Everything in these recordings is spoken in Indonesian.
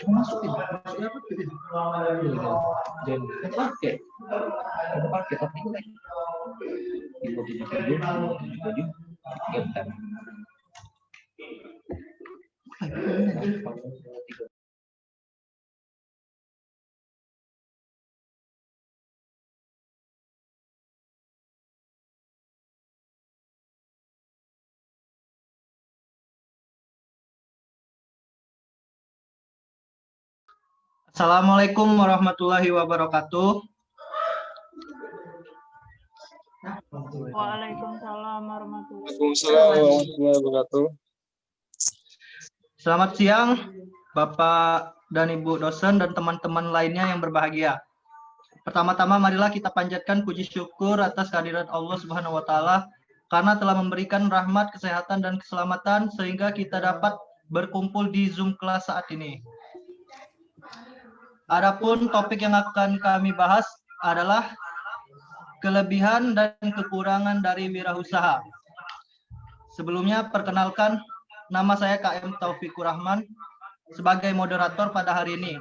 Masukin maksudnya apa gitu dan pakai tapi tiba-tiba baju getar. Assalamualaikum warahmatullahi wabarakatuh. Waalaikumsalam warahmatullahi wabarakatuh. Selamat siang, Bapak dan Ibu dosen dan teman-teman lainnya yang berbahagia. Pertama-tama marilah kita panjatkan puji syukur atas kehadirat Allah Subhanahu wa taala karena telah memberikan rahmat, kesehatan dan keselamatan sehingga kita dapat berkumpul di Zoom kelas saat ini. Adapun topik yang akan kami bahas adalah kelebihan dan kekurangan dari wirausaha. Sebelumnya perkenalkan, nama saya KM Taufikur Rahman sebagai moderator pada hari ini.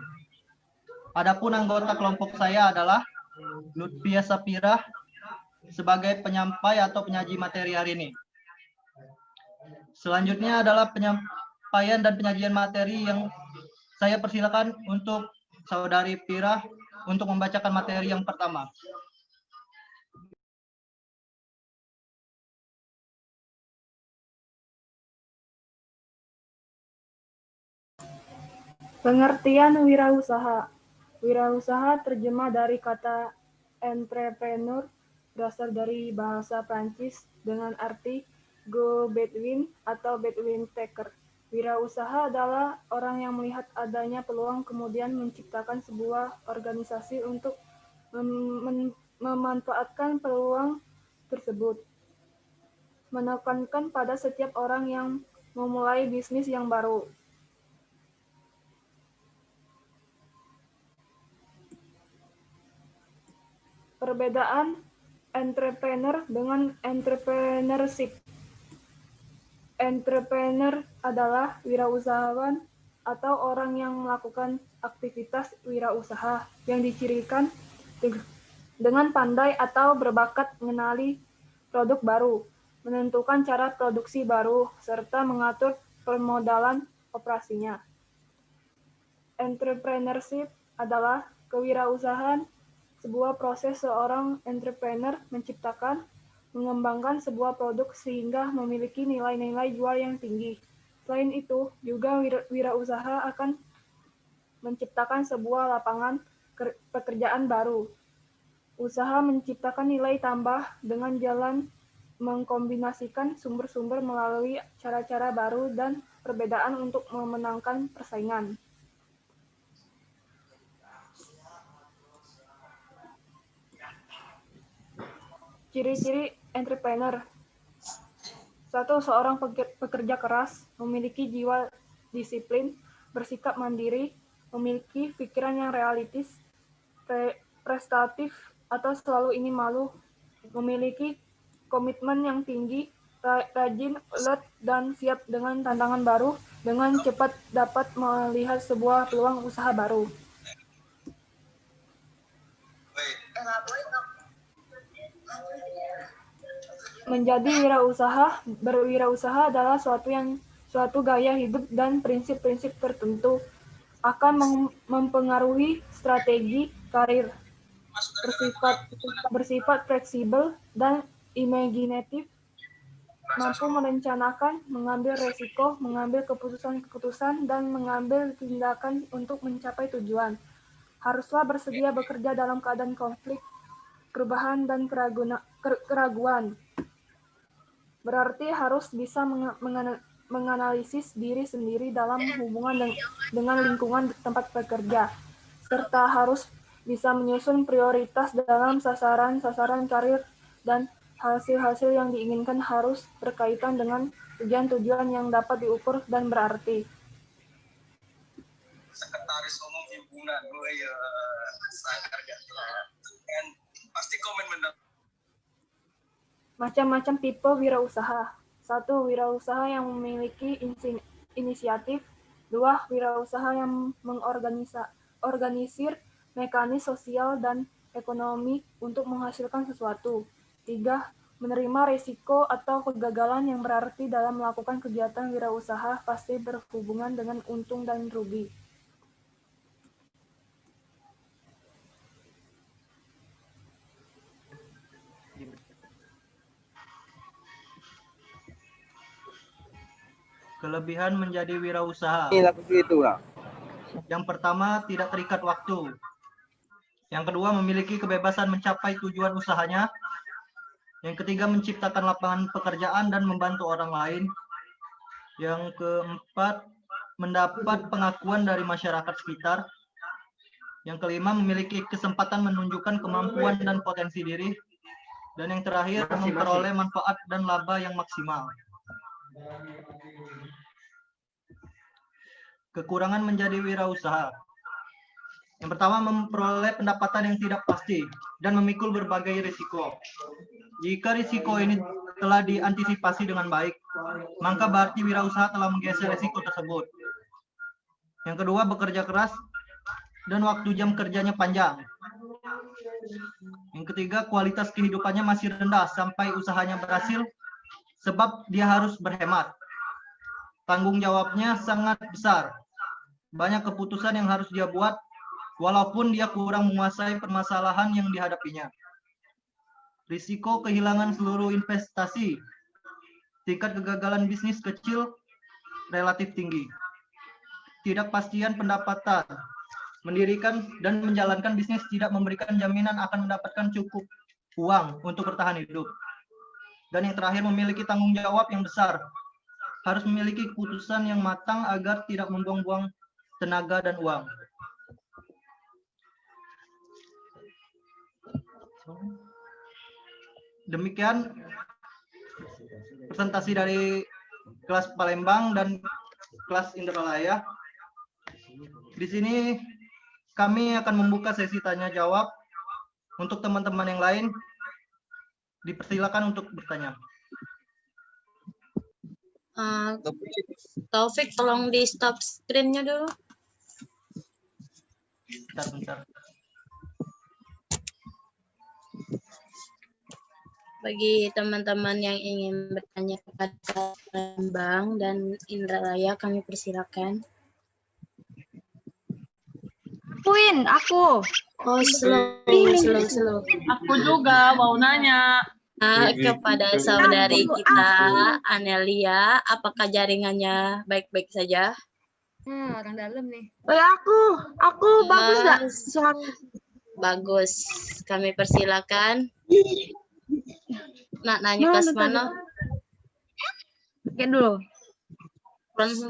Adapun anggota kelompok saya adalah Lutfia Sapirah sebagai penyampai atau penyaji materi hari ini. Selanjutnya adalah penyampaian dan penyajian materi yang saya persilakan untuk Saudari Pirah untuk membacakan materi yang pertama. Pengertian wirausaha. Wirausaha terjemah dari kata entrepreneur, berasal dari bahasa Prancis dengan arti go between atau between taker. Wirausaha adalah orang yang melihat adanya peluang kemudian menciptakan sebuah organisasi untuk memanfaatkan peluang tersebut. Menekankan pada setiap orang yang memulai bisnis yang baru. Perbedaan entrepreneur dengan entrepreneurship. Entrepreneur adalah wirausahawan atau orang yang melakukan aktivitas wirausaha yang dicirikan dengan pandai atau berbakat mengenali produk baru, menentukan cara produksi baru, serta mengatur permodalan operasinya. Entrepreneurship adalah kewirausahaan, sebuah proses seorang entrepreneur menciptakan, mengembangkan sebuah produk sehingga memiliki nilai-nilai jual yang tinggi. Selain itu, juga wirausaha akan menciptakan sebuah lapangan pekerjaan baru. Usaha menciptakan nilai tambah dengan jalan mengkombinasikan sumber-sumber melalui cara-cara baru dan perbedaan untuk memenangkan persaingan. Ciri-ciri entrepreneur. 1. Seorang pekerja keras, memiliki jiwa disiplin, bersikap mandiri, memiliki pikiran yang realistis, prestatif atau selalu ingin malu, memiliki komitmen yang tinggi, rajin, alert, dan siap dengan tantangan baru, dengan cepat dapat melihat sebuah peluang usaha baru. Menjadi berwirausaha adalah suatu gaya hidup dan prinsip-prinsip tertentu akan mempengaruhi strategi karir, bersifat fleksibel dan imajinatif, mampu merencanakan, mengambil resiko, mengambil keputusan, dan mengambil tindakan untuk mencapai tujuan. Haruslah bersedia bekerja dalam keadaan konflik, perubahan, dan keraguan. Berarti harus bisa menganalisis diri sendiri dalam hubungan dengan lingkungan tempat bekerja, serta harus bisa menyusun prioritas dalam sasaran-sasaran karir, dan hasil-hasil yang diinginkan harus berkaitan dengan tujuan-tujuan yang dapat diukur dan berarti. Sekretaris Umum Himpunan, pasti komen benar. Macam-macam tipe wirausaha. 1. Wirausaha yang memiliki inisiatif. 2. Wirausaha yang mengorganisir mekanis sosial dan ekonomi untuk menghasilkan sesuatu. 3. Menerima risiko atau kegagalan yang berarti dalam melakukan kegiatan wirausaha pasti berhubungan dengan untung dan rugi. Kelebihan menjadi wirausaha. Yang pertama, tidak terikat waktu. Yang kedua, memiliki kebebasan mencapai tujuan usahanya. Yang ketiga, menciptakan lapangan pekerjaan dan membantu orang lain. Yang keempat, mendapat pengakuan dari masyarakat sekitar. Yang kelima, memiliki kesempatan menunjukkan kemampuan dan potensi diri. Dan yang terakhir, memperoleh manfaat dan laba yang maksimal. Kekurangan menjadi wirausaha. Yang pertama, memperoleh pendapatan yang tidak pasti dan memikul berbagai risiko. Jika risiko ini telah diantisipasi dengan baik, maka berarti wirausaha telah menggeser risiko tersebut. Yang kedua, bekerja keras dan waktu jam kerjanya panjang. Yang ketiga, kualitas kehidupannya masih rendah sampai usahanya berhasil sebab dia harus berhemat. Tanggung jawabnya sangat besar. Banyak keputusan yang harus dia buat walaupun dia kurang menguasai permasalahan yang dihadapinya. Risiko kehilangan seluruh investasi. Tingkat kegagalan bisnis kecil relatif tinggi. Ketidakpastian pendapatan. Mendirikan dan menjalankan bisnis tidak memberikan jaminan akan mendapatkan cukup uang untuk bertahan hidup. Dan yang terakhir, memiliki tanggung jawab yang besar. Harus memiliki keputusan yang matang agar tidak membuang-buang tenaga dan uang. Demikian presentasi dari kelas Palembang dan kelas Indralaya. Di sini kami akan membuka sesi tanya jawab. Untuk teman-teman yang lain, dipersilakan untuk bertanya. Taufik, tolong di stop screen-nya dulu. Bentar. Bagi teman-teman yang ingin bertanya kepada Palembang dan Indralaya, kami persilakan. Aku. Oh, slow. Aku juga mau nanya. Kepada saudari kita, Anelia, apakah jaringannya baik-baik saja? Orang dalam nih. Aku bagus nggak? Bagus. Kami persilakan. Nak nanya kelas mana? Oke dulu. Kelas.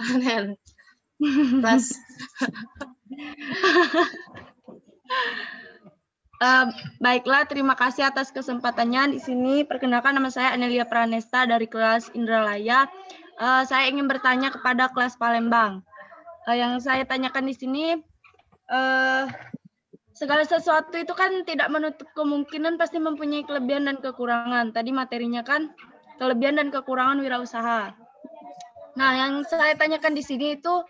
Baiklah, terima kasih atas kesempatannya di sini. Perkenalkan, nama saya Anelia Pranesta dari kelas Indralaya. Saya ingin bertanya kepada kelas Palembang. Yang saya tanyakan di sini, segala sesuatu itu kan tidak menutup kemungkinan pasti mempunyai kelebihan dan kekurangan. Tadi materinya kan kelebihan dan kekurangan wirausaha. Nah, yang saya tanyakan di sini itu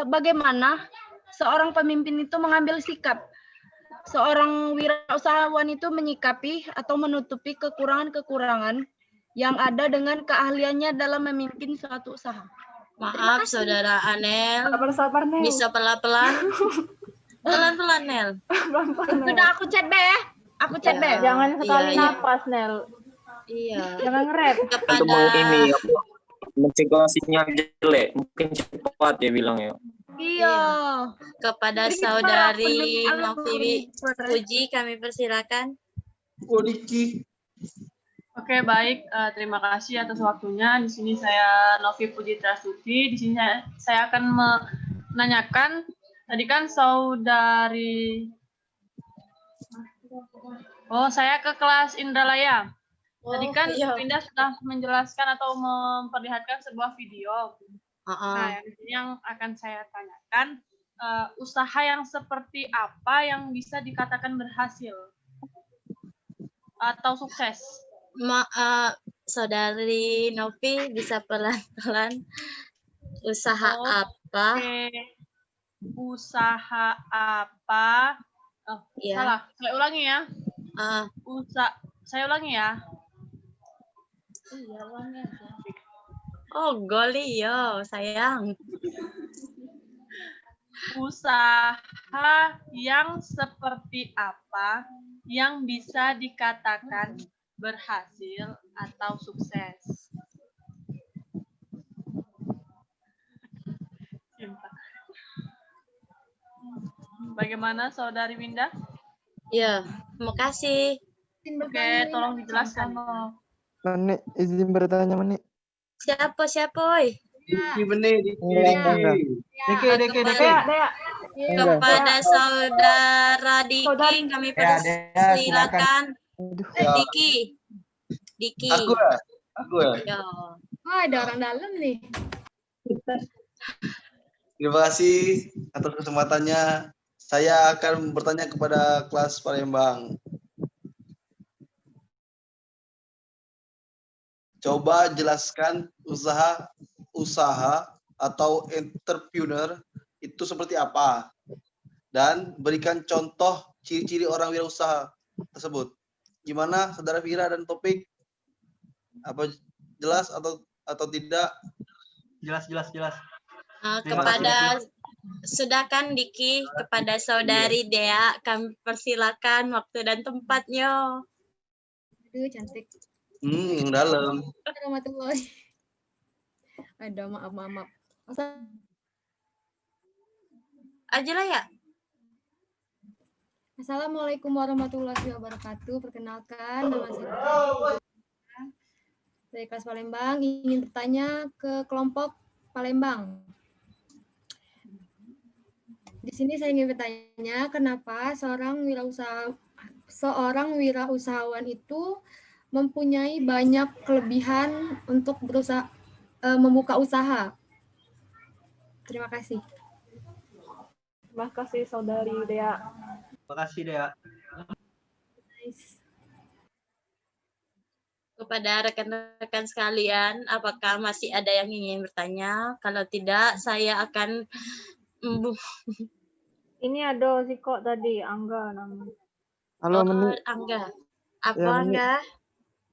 bagaimana seorang pemimpin itu mengambil sikap. Seorang wirausahawan itu menyikapi atau menutupi kekurangan-kekurangan yang ada dengan keahliannya dalam memimpin suatu usaha. Maaf, Saudara Anel. Sabar, Nel. Bisa pelan-pelan. Pelan-pelan, Nel. Sudah aku chat B. Jangan sekali napas, Nel. Iya. Jangan nge-rap. Kepada mensinkronasinya jelek, mungkin cepat dia bilang ya. Iya. Kepada saudari Novi Puji, kami persilakan. Oke, baik. Terima kasih atas waktunya. Di sini saya Novi Puji Trasuti. Di sini saya akan menanyakan, tadi kan saudari, saya ke kelas Indralaya. Tadi kan Winda sudah menjelaskan atau memperlihatkan sebuah video. Nah, yang akan saya tanyakan, usaha yang seperti apa yang bisa dikatakan berhasil atau sukses? Saudari Novi bisa pelan-pelan usaha apa? Oke. Usaha apa? Oh, Ya. salah. Saya ulangi ya. Saya ulangi ya. Iya, ulangi aja. Oh, golio, sayang. Usaha yang seperti apa yang bisa dikatakan berhasil atau sukses? Bagaimana Saudari Winda? Ya, terima kasih. Oke, tolong dijelaskan. Mani, izin bertanya, Mani. Siapa, oi? Diki benih, Diki. Kepada saudara Diki, kami persilakan. Diki. Aku ya. Ya. Oh, ada orang dalam nih. Terima kasih atas kesempatannya. Saya akan bertanya kepada kelas Palembang. Coba jelaskan usaha atau entrepreneur itu seperti apa, dan berikan contoh ciri-ciri orang wirausaha tersebut. Gimana, Saudara Vira dan Topik? Apa jelas atau tidak? Jelas. Kepada sudah kan Diki, kepada saudari Dea kami persilakan waktu dan tempatnya. Aduh, cantik. Yang dalam. Warahmatullahi. Ada maaf. Aja lah ya. Assalamualaikum warahmatullahi wabarakatuh. Perkenalkan, nama saya dari kelas Palembang, ingin bertanya ke kelompok Palembang. Di sini saya ingin bertanya, kenapa seorang wirausahawan itu mempunyai banyak kelebihan untuk berusaha membuka usaha. Terima kasih. Terima kasih Saudari Dea. Terima kasih, Dea. Nice. Kepada rekan-rekan sekalian, apakah masih ada yang ingin bertanya? Kalau tidak, saya akan Ini ada si kok tadi, Angga namanya. Halo, Mani. Angga. Apa Ya, Mani. Angga?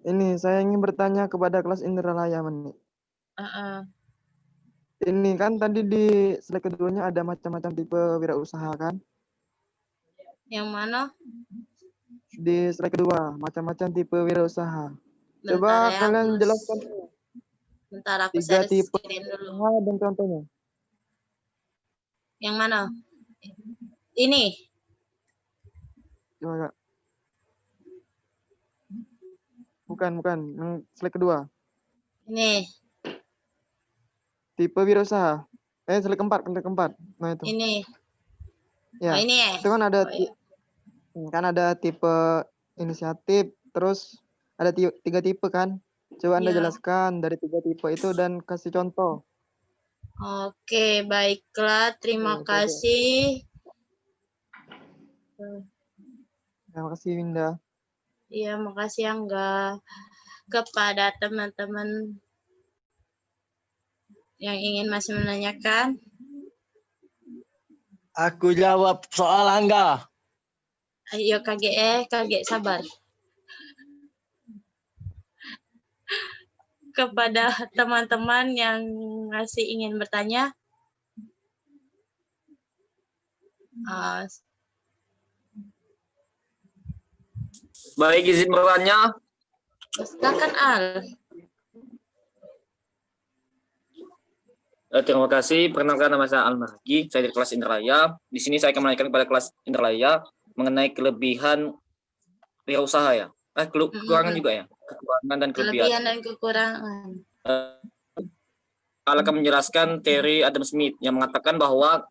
Ini saya ingin bertanya kepada kelas Indralaya, Mani. Ini kan tadi di slide keduanya ada macam-macam tipe wirausaha kan? Yang mana? Di slide kedua, macam-macam tipe wirausaha. Bentar Coba ya, kalian jelaskan bentar aku 3 tipe screen dulu. usaha dan contohnya. Yang mana? Ini. Coba, Kak. Bukan. Yang slide kedua. Ini. Tipe wirausaha. Slide keempat. Nah, itu. Ini. Ya. Oh, ini ya? Itu kan ada kan ada tipe inisiatif, terus ada 3 tipe kan? Coba Anda Ya. jelaskan dari 3 tipe itu dan kasih contoh. Oke, baiklah. Terima kasih. Terima kasih, Winda. Iya, makasih Angga. Kepada teman-teman yang ingin masih menanyakan. Aku jawab soal Angga. Ayo KGE sabar. Kepada teman-teman yang masih ingin bertanya. Baik, izin bertanya. Silakan Al. Terima kasih. Perkenalkan, nama saya Al-Margi. Saya dari kelas Indralaya. Di sini saya akan menanyakan kepada kelas Indralaya mengenai kelebihan wirausaha ya. Kekurangan juga ya. Kekurangan dan kelebihan. Kelebihan dan kekurangan. Akan menjelaskan teori Adam Smith yang mengatakan bahwa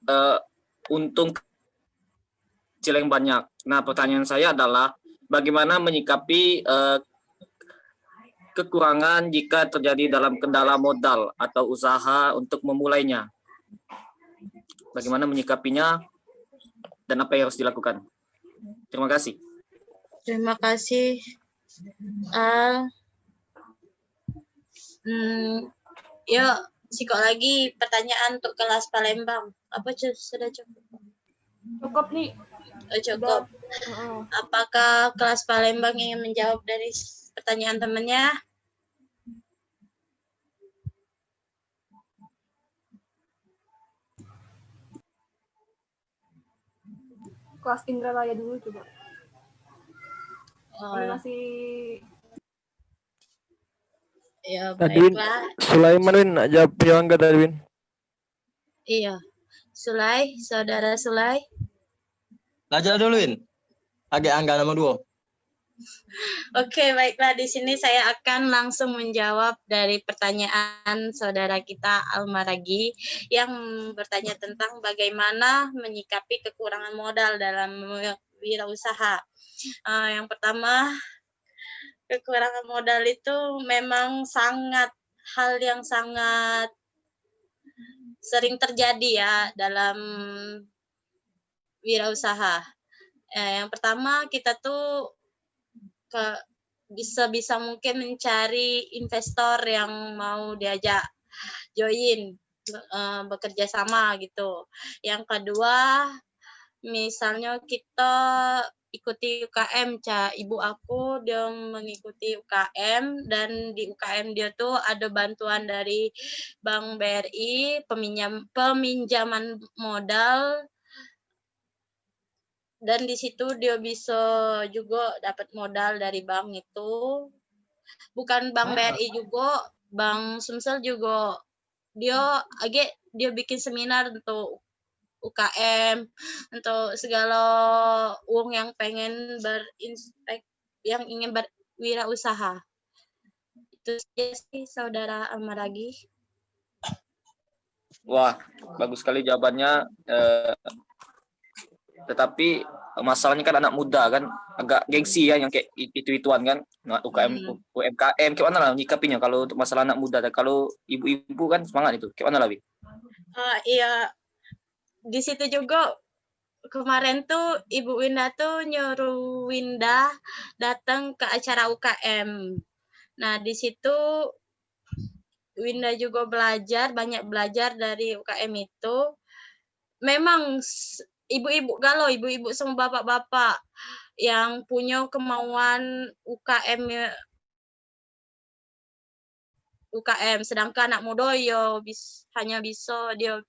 untung kecil yang banyak. Nah, pertanyaan saya adalah bagaimana menyikapi kekurangan jika terjadi dalam kendala modal atau usaha untuk memulainya. Bagaimana menyikapinya dan apa yang harus dilakukan? Terima kasih. Terima kasih Al. Yuk, psikologi pertanyaan untuk kelas Palembang. Apa sudah cukup? Cukup nih. Oh, cukup. Apakah kelas Palembang ingin menjawab dari pertanyaan temannya? Kelas Indralaya dulu coba. Oh, Ini masih ya, Tadi baiklah. Sulaiman Win, nak jawab Yoangga tadi Win. Iya. Sulai, saudara Sulai. Belajar dulu Win. Agak Angga nomor 2. Oke, baiklah. Di sini saya akan langsung menjawab dari pertanyaan saudara kita Almaragi yang bertanya tentang bagaimana menyikapi kekurangan modal dalam wirausaha. Yang pertama, kekurangan modal itu memang hal yang sangat sering terjadi ya dalam wirausaha. Yang pertama, kita tuh bisa mungkin mencari investor yang mau diajak join bekerja sama gitu. Yang kedua, misalnya kita ikuti UKM, ibu aku dia mengikuti UKM dan di UKM dia tuh ada bantuan dari Bank BRI, peminjaman modal, dan di situ dia bisa juga dapat modal dari bank itu. Bukan Bank BRI juga, Bank Sumsel juga. Dia bikin seminar untuk UKM, untuk segala uang yang pengen yang ingin berwirausaha. Itu saja sih saudara Almaragi. Wah, bagus sekali jawabannya. Tetapi masalahnya kan anak muda kan agak gengsi ya yang kayak itu-ituan kan, UMKM kayak mana lah nyikapinya kalau untuk masalah anak muda. Dan kalau ibu-ibu kan semangat itu, kayak mana lah, Wi? Iya, di situ juga kemarin tuh Ibu Winda tuh nyuruh Winda datang ke acara UKM. Nah, di situ Winda juga banyak belajar dari UKM itu. Memang ibu-ibu sama bapak-bapak yang punya kemauan UKM, sedangkan anak muda hanya bisa dia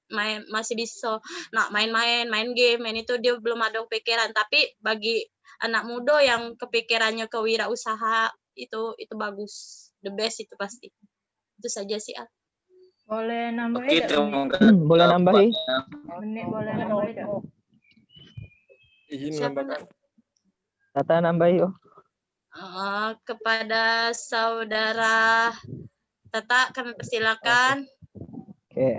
masih bisa main game, itu dia belum ada pikiran. Tapi bagi anak muda yang kepikirannya kewirausaha itu bagus, the best itu pasti. Itu saja sih. Boleh nambahin? Oke, terima kasih. Boleh nambahin? Menit boleh nambahin? Izin menambahkan. Tata nambahin. Kepada saudara Tata, kami persilakan. Oke,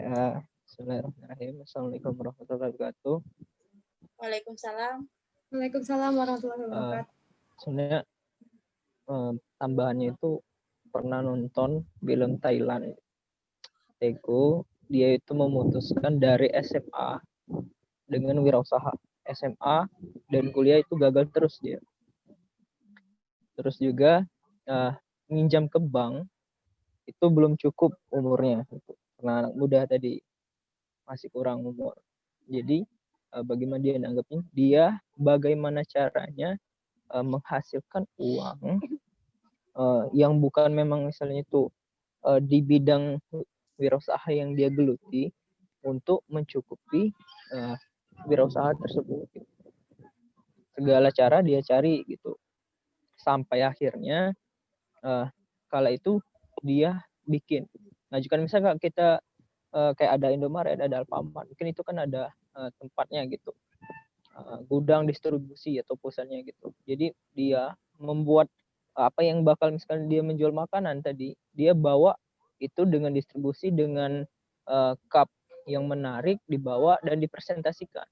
bismillahirrahmanirrahim. Assalamualaikum warahmatullahi wabarakatuh. Waalaikumsalam. Waalaikumsalam warahmatullahi wabarakatuh. Sebenarnya tambahannya itu pernah nonton film Thailand. Teko, dia itu memutuskan dari SMA dengan wirausaha. SMA dan kuliah itu gagal terus dia. Terus juga minjam ke bank itu belum cukup umurnya, karena anak muda tadi masih kurang umur. Jadi bagaimana dia nanggapin? Dia bagaimana caranya menghasilkan uang yang bukan memang misalnya itu di bidang wirausaha yang dia geluti untuk mencukupi wirausaha tersebut. Segala cara dia cari gitu. Sampai akhirnya kala itu dia bikin. Nah, jika misalnya kita kayak ada Indomaret, ada Alfamart, mungkin itu kan ada tempatnya gitu, gudang distribusi atau pusatnya gitu. Jadi dia membuat apa yang bakal misalkan dia menjual makanan tadi, dia bawa itu dengan distribusi dengan cup yang menarik, dibawa dan dipresentasikan.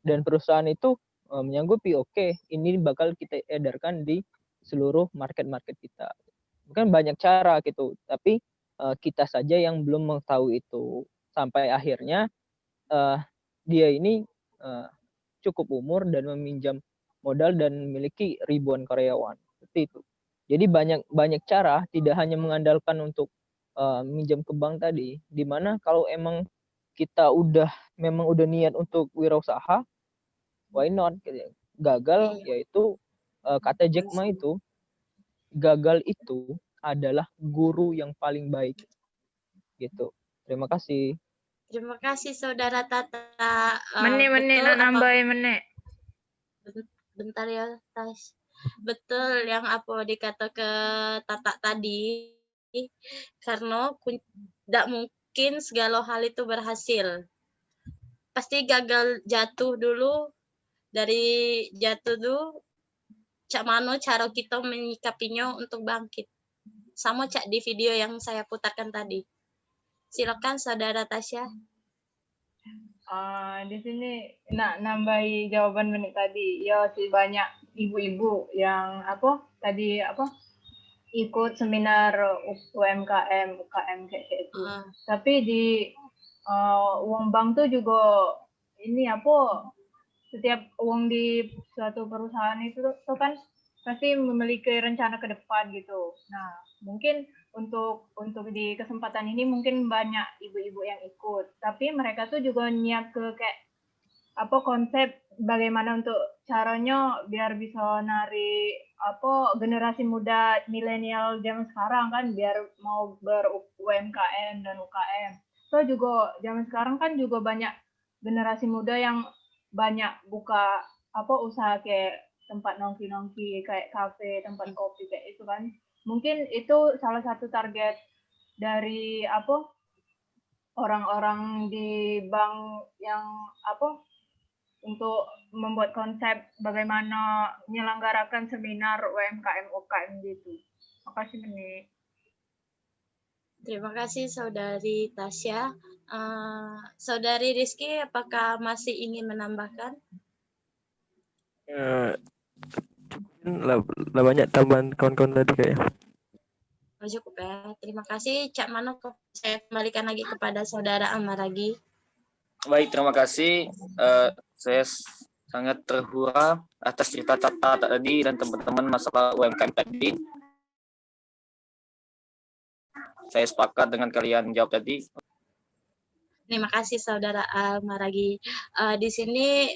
Dan perusahaan itu menyanggupi, oke, ini bakal kita edarkan di seluruh market-market kita. Mungkin banyak cara gitu, tapi kita saja yang belum mengetahui itu. Sampai akhirnya dia ini cukup umur dan meminjam modal dan memiliki ribuan karyawan. Seperti itu. Jadi banyak cara, tidak hanya mengandalkan untuk minjam ke bank tadi. Dimana kalau emang kita memang udah niat untuk wirausaha, why not? Gagal yaitu kata Jack Ma itu, gagal itu adalah guru yang paling baik. Gitu. Terima kasih. Terima kasih Saudara Tata. Menit nambahin menit. Bentar ya, Tas. Betul yang apa dikata ke Tata tadi, karena tidak mungkin segala hal itu berhasil. Pasti gagal jatuh dulu, dari jatuh dulu, cak mano cara kita menyikapinya untuk bangkit. Sama cak di video yang saya putarkan tadi. Silakan Saudara Tasya. Di sini nambahi jawaban menit tadi. Ya sih, banyak ibu-ibu yang ikut seminar UMKM, UKM kayak gitu. Tapi di uang bank tuh juga setiap uang di suatu perusahaan itu tuh kan pasti memiliki rencana ke depan gitu. Nah, mungkin untuk di kesempatan ini mungkin banyak ibu-ibu yang ikut, tapi mereka tuh juga niat ke kayak konsep bagaimana untuk caranya biar bisa generasi muda milenial zaman sekarang kan, biar mau ber-UMKM dan UKM. So juga zaman sekarang kan juga banyak generasi muda yang banyak buka usaha kayak tempat nongki-nongki, kayak kafe, tempat kopi kayak itu kan. Mungkin itu salah satu target dari orang-orang di bank yang untuk membuat konsep bagaimana menyelenggarakan seminar UMKM UKM gitu. Makasih Meni. Terima kasih Saudari Tasya. Saudari Rizky, apakah masih ingin menambahkan? Lah banyak tambahan kawan-kawan tadi kayaknya. Cukup ya. Terima kasih Cak Mano. Saya kembalikan lagi kepada Saudara Amaragi. Baik, terima kasih. Saya sangat terhura atas cerita Tata tadi dan teman-teman masalah UMKM tadi. Saya sepakat dengan kalian jawab tadi. Terima kasih Saudara Amaragi. Di sini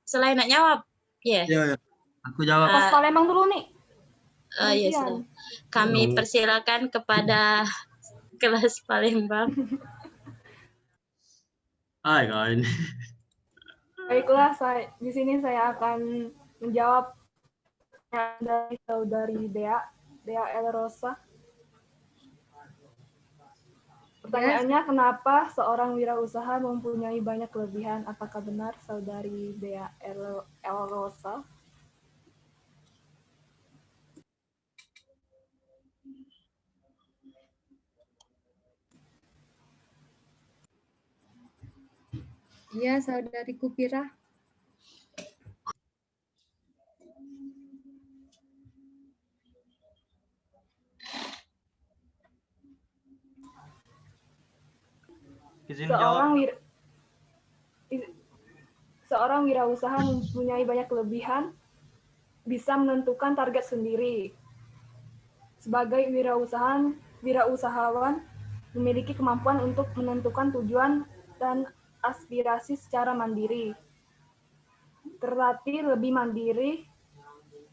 selain nak jawab, Iya. Aku jawab. Pas Palembang dulu nih. Yes. Kami persilakan kepada kelas Palembang. Hai kawan. Baiklah, di sini saya akan menjawab dari Saudari Dea El Rosa. Pertanyaannya, kenapa seorang wirausaha mempunyai banyak kelebihan? Apakah benar Saudari Dea El Rosa? Iya, Saudari Kupira. Seorang wirausaha mempunyai banyak kelebihan, bisa menentukan target sendiri. Sebagai wirausahawan memiliki kemampuan untuk menentukan tujuan dan aspirasi secara mandiri. Terlatih lebih mandiri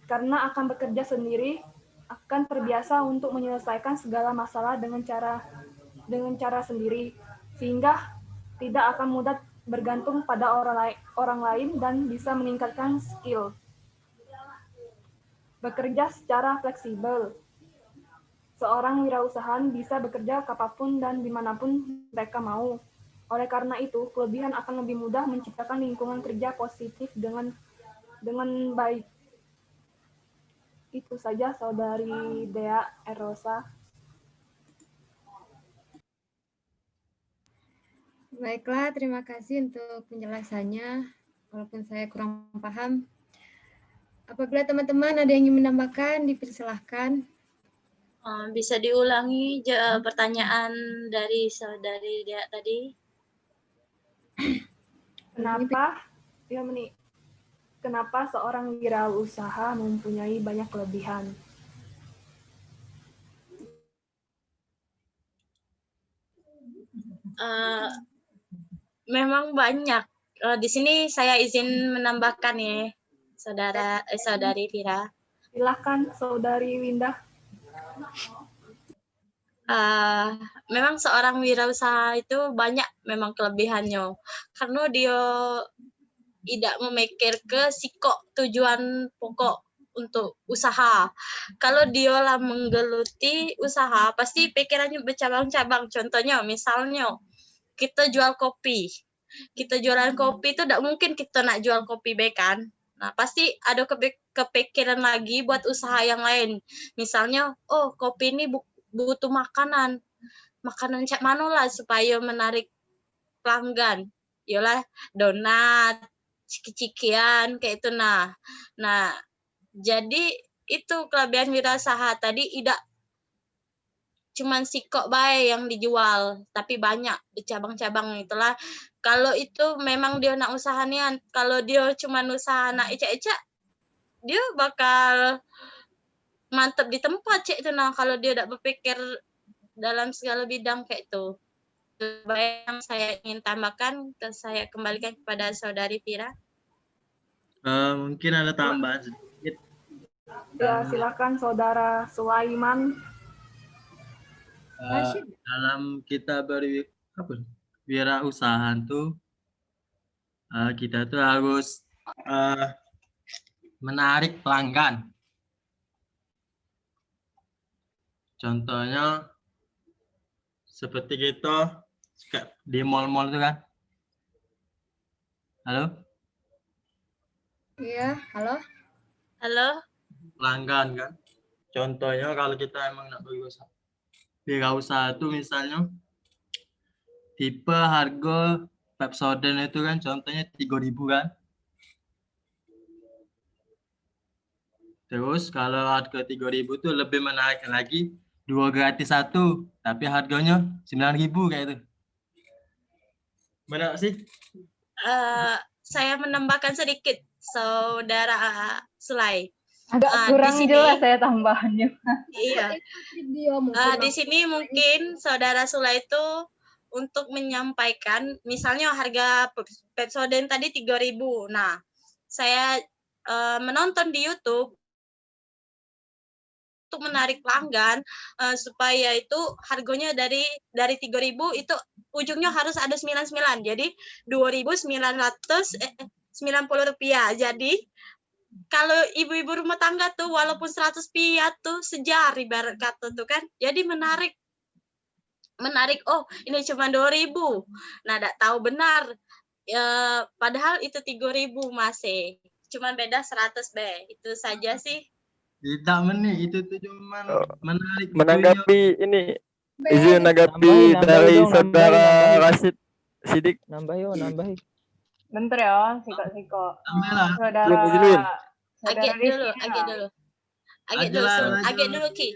karena akan bekerja sendiri, akan terbiasa untuk menyelesaikan segala masalah dengan cara sendiri, sehingga tidak akan mudah bergantung pada orang lain dan bisa meningkatkan skill. Bekerja secara fleksibel. Seorang wirausahaan bisa bekerja kapanpun dan dimanapun mereka mau. Oleh karena itu, kelebihan akan lebih mudah menciptakan lingkungan kerja positif dengan baik. Itu saja Saudari Dea Erosa. Baiklah, terima kasih untuk penjelasannya. Walaupun saya kurang paham. Apabila teman-teman ada yang ingin menambahkan, dipersilahkan. Bisa diulangi pertanyaan dari Saudari Dea tadi? Kenapa seorang wirausaha mempunyai banyak kelebihan? memang banyak. Di sini saya izin menambahkan ya, saudari Vira. Silakan Saudari Windah. Memang seorang wirausaha itu banyak memang kelebihannya, karena dia tidak memikir ke sikok tujuan pokok untuk usaha. Kalau dia lah menggeluti usaha, pasti pikirannya bercabang-cabang. Contohnya, misalnya kita jual kopi. Kita jualan kopi itu tidak mungkin kita nak jual kopi be kan. Nah, pasti ada kepikiran lagi buat usaha yang lain. Misalnya, oh kopi ini butuh makanan. Makanan cak mana lah supaya menarik pelanggan. Yalah, donat, ciki-cikian, kayak itu nah. Nah, jadi itu kelebihan wirausaha tadi, tidak cuman sikok bae yang dijual, tapi banyak di cabang-cabang itulah. Kalau itu memang dia nak usaha nian, kalau dia cuma usaha nak ecak-ecak, dia bakal mantep di tempat cek itu nah, kalau dia tidak berpikir dalam segala bidang kayak itu. Baik yang saya ingin tambahkan, saya kembalikan kepada Saudari Vira. Mungkin ada tambahan sedikit. Ya, silakan Saudara Sulaiman. Dalam kita berwirausaha tuh kita tuh harus menarik pelanggan. Contohnya seperti kita di mall-mall itu kan. Halo? Iya, halo. Halo? Pelanggan kan. Contohnya kalau kita emang nak wirausaha itu misalnya tipe harga Pepsodent itu kan contohnya 3.000 kan. Terus kalau harga 3.000 itu lebih menarik lagi 2 gratis 1, tapi harganya 9.000 kayak itu. Benar sih? Saya menambahkan sedikit, Saudara Sulai. Agak kurang di sini, jelas saya tambahannya. Iya. Di sini mungkin Saudara Sulai itu untuk menyampaikan, misalnya harga Pepsodent tadi 3.000. Nah, saya menonton di YouTube untuk menarik pelanggan supaya itu harganya dari 3.000 itu ujungnya harus ada 99. Jadi 2.990 rupiah. Jadi kalau ibu-ibu rumah tangga tuh walaupun 100 rupiah tuh sejar ibarat kata tuh kan. Jadi menarik, oh ini cuma 2.000. Nah, enggak tahu benar. Padahal itu 3.000 masih. Cuman beda 100 be. Itu saja sih. Tidak itu tuh cuma menarik. Menanggapi ini, izin menanggapi dari Saudara Rashid Sidik. Nambahi. Bentar ya, siko. Saudara Agak dulu Ki.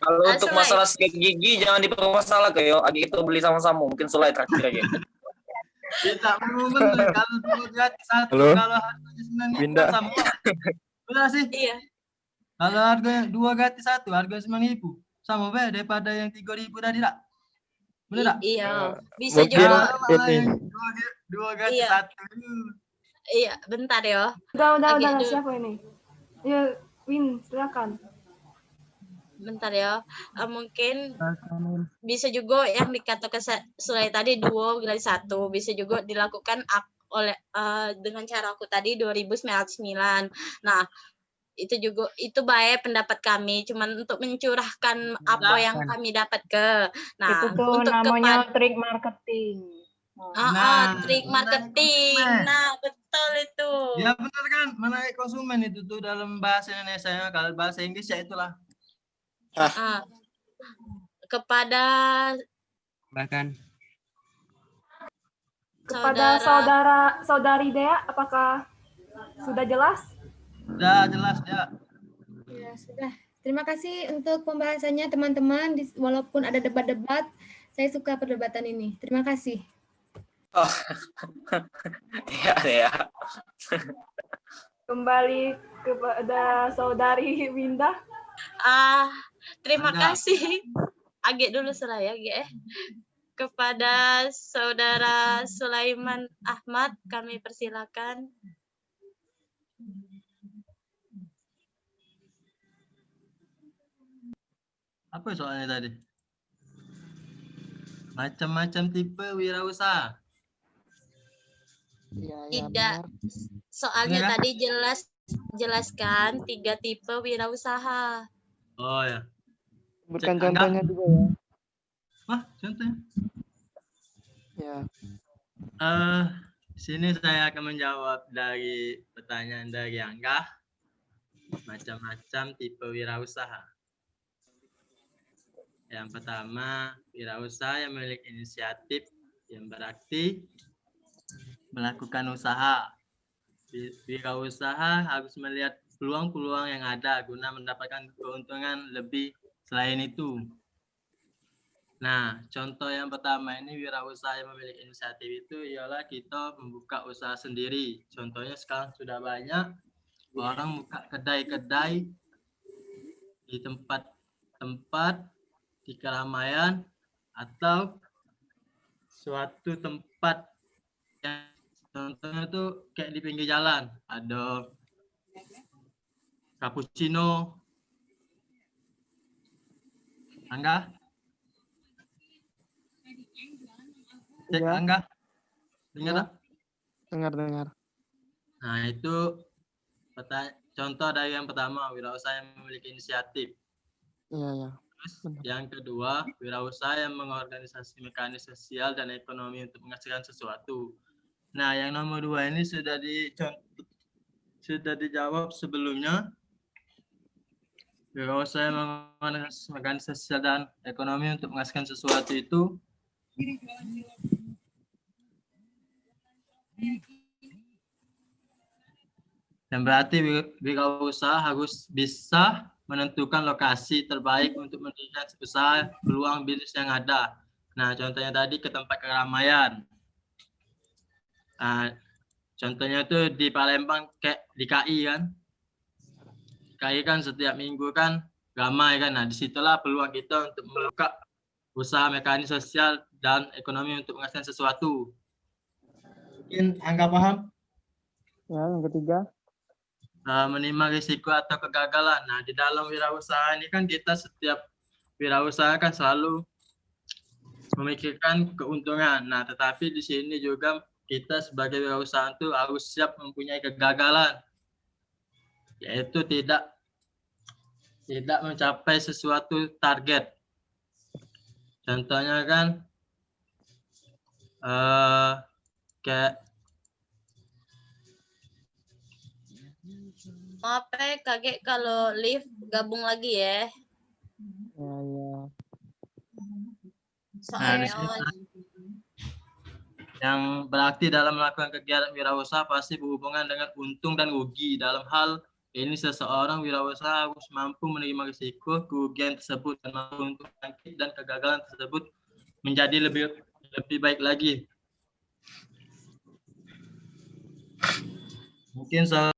Kalau untuk masalah sikat gigi jangan dipermasalah kayak Agi itu beli sama-sama, mungkin Sulai terakhir aja. Kita mau bener kalau 2 gratis 1, Halo? kalau harganya 9.000 Winda. sama. Benar sih? Iya. Kalau harganya 2 gratis 1, harga 9.000 sama be daripada yang 3.000 tadi tak? Benar tak? Iya. Bisa Mungkin juga. ini 2 gratis Iya. 1. Iya, bentar ya. Udah, Dulu. siapa ini? Ya, Win, silakan. Bentar ya. Mungkin bisa juga yang dikatakan Sulai tadi 2 gratis 1 bisa juga dilakukan oleh dengan cara aku tadi 2.909. Nah, itu baik pendapat kami, cuman untuk mencurahkan apa yang kami dapat ke. Nah, Itu tuh untuk namanya trik marketing. Trik marketing. Nah, betul itu. Ya benar kan, menarik konsumen itu tuh dalam bahasa Indonesia. Kalau bahasa Inggris ya itulah. Kepada Saudari Dea, apakah sudah jelas? Sudah jelas ya. Ya, sudah. Terima kasih untuk pembahasannya teman-teman. Walaupun ada debat-debat, saya suka perdebatan ini. Terima kasih. Oh. Ya. Kembali kepada Saudari Windah. Terima Anda. kasih. Agak dulu Seraya, kepada Saudara Sulaiman Ahmad, kami persilakan. Apa soalnya tadi? Macam-macam tipe wirausaha. Tidak, soalnya Benar, kan? tadi jelaskan 3 tipe wirausaha. Oh ya. Bukan Cek contohnya Angga. juga ya. Wah, contohnya. Ya. Sini saya akan menjawab dari pertanyaan dari Angga. Macam-macam tipe wirausaha. Yang pertama, wirausaha yang memiliki inisiatif, yang berarti melakukan usaha. Wirausaha harus melihat peluang-peluang yang ada guna mendapatkan keuntungan lebih selain itu. Nah, contoh yang pertama ini wirausaha yang memiliki inisiatif itu ialah kita membuka usaha sendiri. Contohnya sekarang sudah banyak orang buka kedai-kedai di tempat-tempat di keramaian atau suatu tempat yang contohnya itu kayak di pinggir jalan. Ada cappuccino. Angga? Cek Ya. Angga? Dengar Ya. tak? Dengar. Nah, itu contoh dari yang pertama, wirausaha yang memiliki inisiatif. Iya. Terus yang kedua, wirausaha yang mengorganisasi mekanisme sosial dan ekonomi untuk menghasilkan sesuatu. Nah, yang nomor 2 ini sudah dijawab sebelumnya. Wirausaha yang mengorganisasi mekanisme sosial dan ekonomi untuk menghasilkan sesuatu itu yang berarti wirausaha harus bisa menentukan lokasi terbaik untuk mendirikan usaha peluang bisnis yang ada. Nah, contohnya tadi ke tempat keramaian. Contohnya itu di Palembang kayak di KI kan. KI kan setiap minggu kan ramai kan. Nah, disitulah peluang kita untuk membuka usaha mekanis sosial dan ekonomi untuk menghasilkan sesuatu. Mungkin Angga paham? Ya, yang ketiga. Menerima risiko atau kegagalan. Nah, di dalam wirausaha ini kan kita setiap wirausaha kan selalu memikirkan keuntungan. Nah, tetapi di sini juga kita sebagai wirausaha itu harus siap mempunyai kegagalan, yaitu tidak mencapai sesuatu target. Contohnya kan kayak Maaf kakek kalau lift gabung lagi ya. Ya. Soalnya yang berarti dalam melakukan kegiatan wirausaha pasti berhubungan dengan untung dan rugi. Dalam hal ini seseorang wirausaha harus mampu menerima risiko kerugian tersebut dan mampu untuk bangkit dan kegagalan tersebut menjadi lebih baik lagi. Mungkin